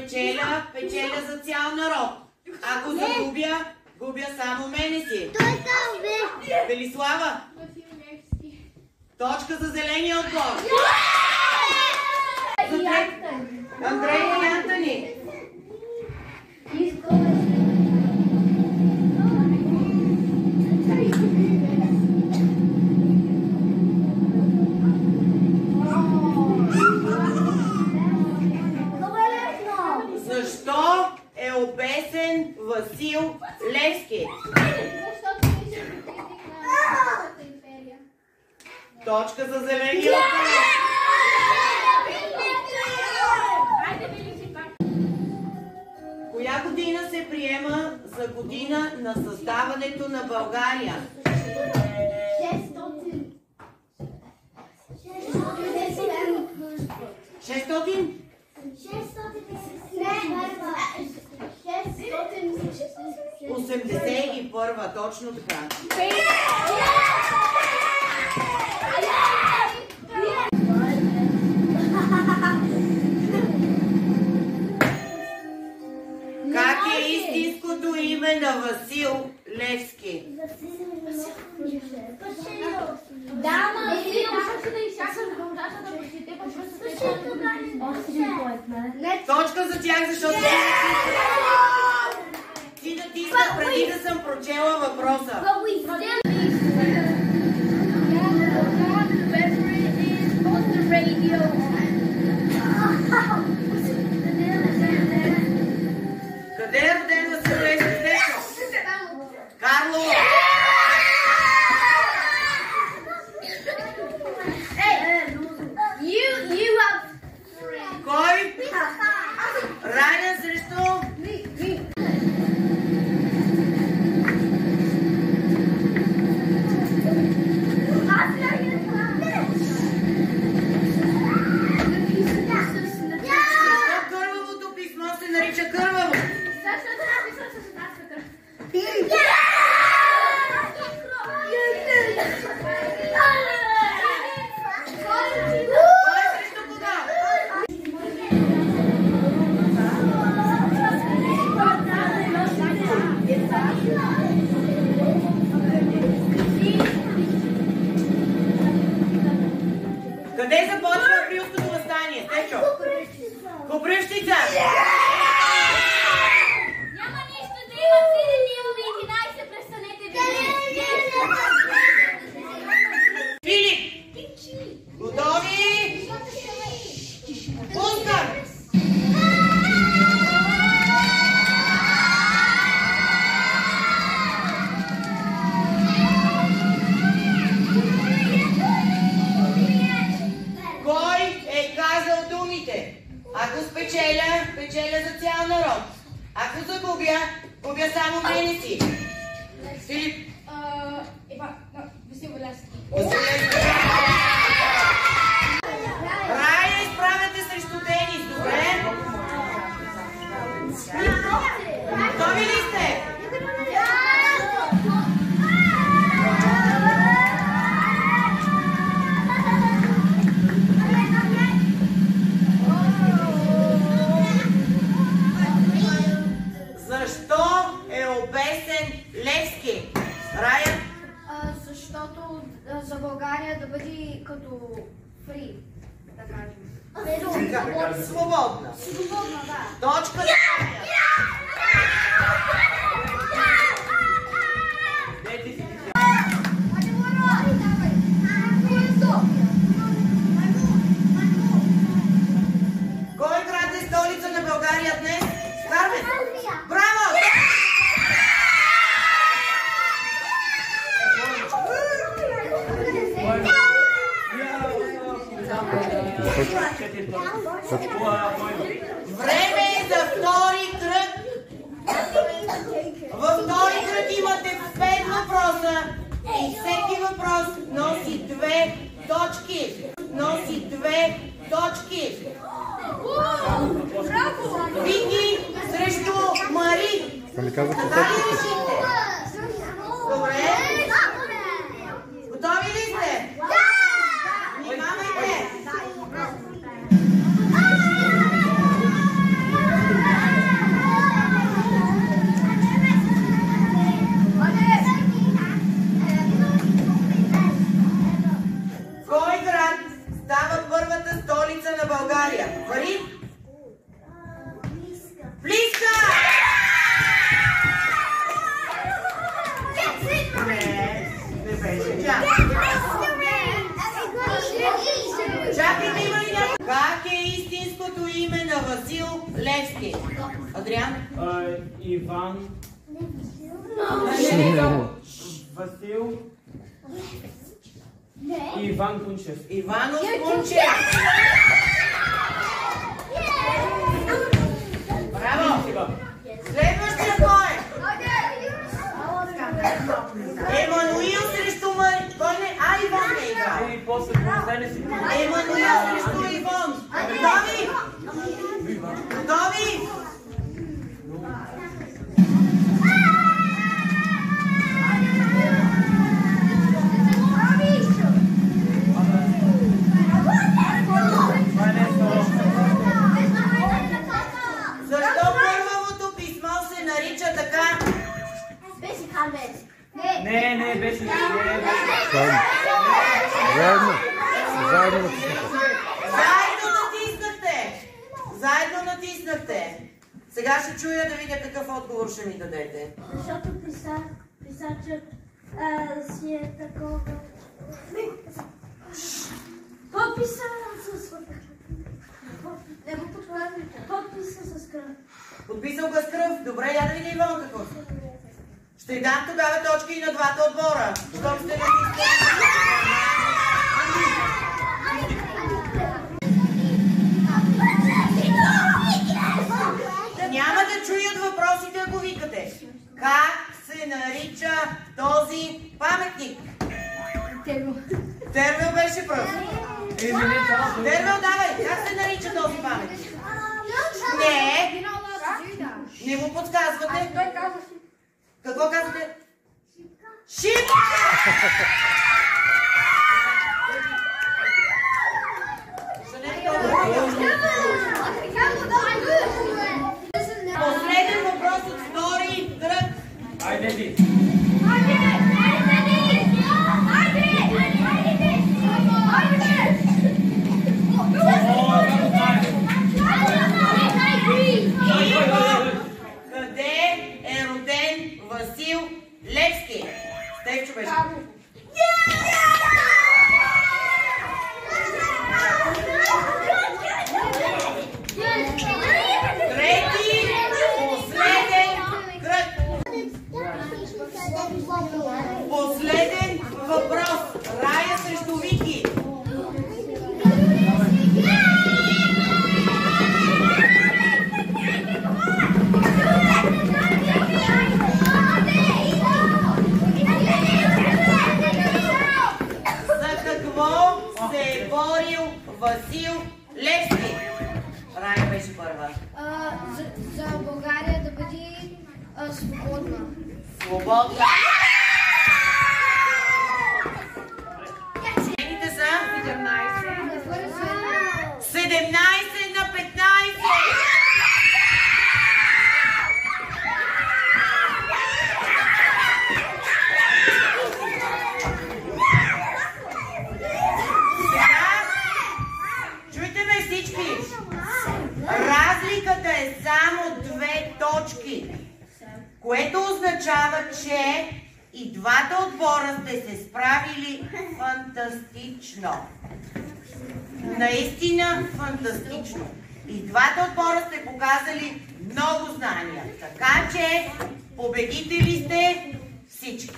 спечеля, печеля за цял народ. Ако загубя, губя само мене си. Велислава! Точка за зеления отбор. Андрей и Антони. Защо е обесен Васил Левски? Точка за зеления отбор. Коя година се приема за година на създаването на България? 600? 81, точно така. Как е истинското име на Васил Левски? Точка за тях, защото ти натисках преди да съм прочела въпроса. Къде е роден Васил Левски? Карлово! Кой? Райден срещу? Кървавото писмо се нарича кърваво. Къде започва априлското въстание? Течо? Копривщица! Няма нищо да има 7 11, престанете ви! Филип! Готови? Пускам! Ако спечеля, печеля за цял народ. Ако загубя, губя само мене си. Филип. Васил Левски. Рая, изправяте срещу тенис, добре? Готови ли сте? Защо е обесен Левски? Рая? Защото за България да бъде като фри, да кажем. Свободна. Свободна, да. Точка за Рая. Кой град е столица на България днес? Кармен! Браво! Време е за втори кръг. Във втори кръг имате 5 въпроса и всеки въпрос носи 2 точки. Носи 2 точки. Вики срещу Мари. Така ли решите? Добре. Готови ли сте? Внимавайте. име на Васил Левски? Адриан? Иван. Васил. Иван Кунчев. Иванов Кунчев. Браво! Следващия кой е? Емануил срещу Мари... Кой не? Иван не играе. И после проведени си. Емануил срещу Иван. Готови? Готови? Защо първото писмо се нарича така? Не, беше. Заедно натиснахте. Сега ще чуя да видя какъв отговор ще ми дадете. Защото писачът си е такова. Подписа с... Не го подхватите. Подписа с кръв. Подписал го с кръв. Добре, я да видя Иван какво. Ще дам тогава точки и на двата отбора. Щом сте натиснали. Няма да чуят въпросите, ако викате. Как се нарича този паметник? Тервел беше пръв. Тервел, давай, как се нарича този паметник? Не му подсказвате. Какво казвате? Шипка! Последен въпрос от втори кръг. Айде ти. Къде е роден Васил Левски? Стефчо беше. Трети, последен кръг. Последен въпрос. Рая срещу Вики. За какво се е борил Васил Левски? Рая беше първа. За България да бъде свободна. Свободна. Цените са 17 на 15. Чуйте ме всички. Разликата е само 2 точки, което означава, че и двата отбора сте се справили фантастично. Наистина фантастично. И двата отбора сте показали много знания. Така че победители сте всички.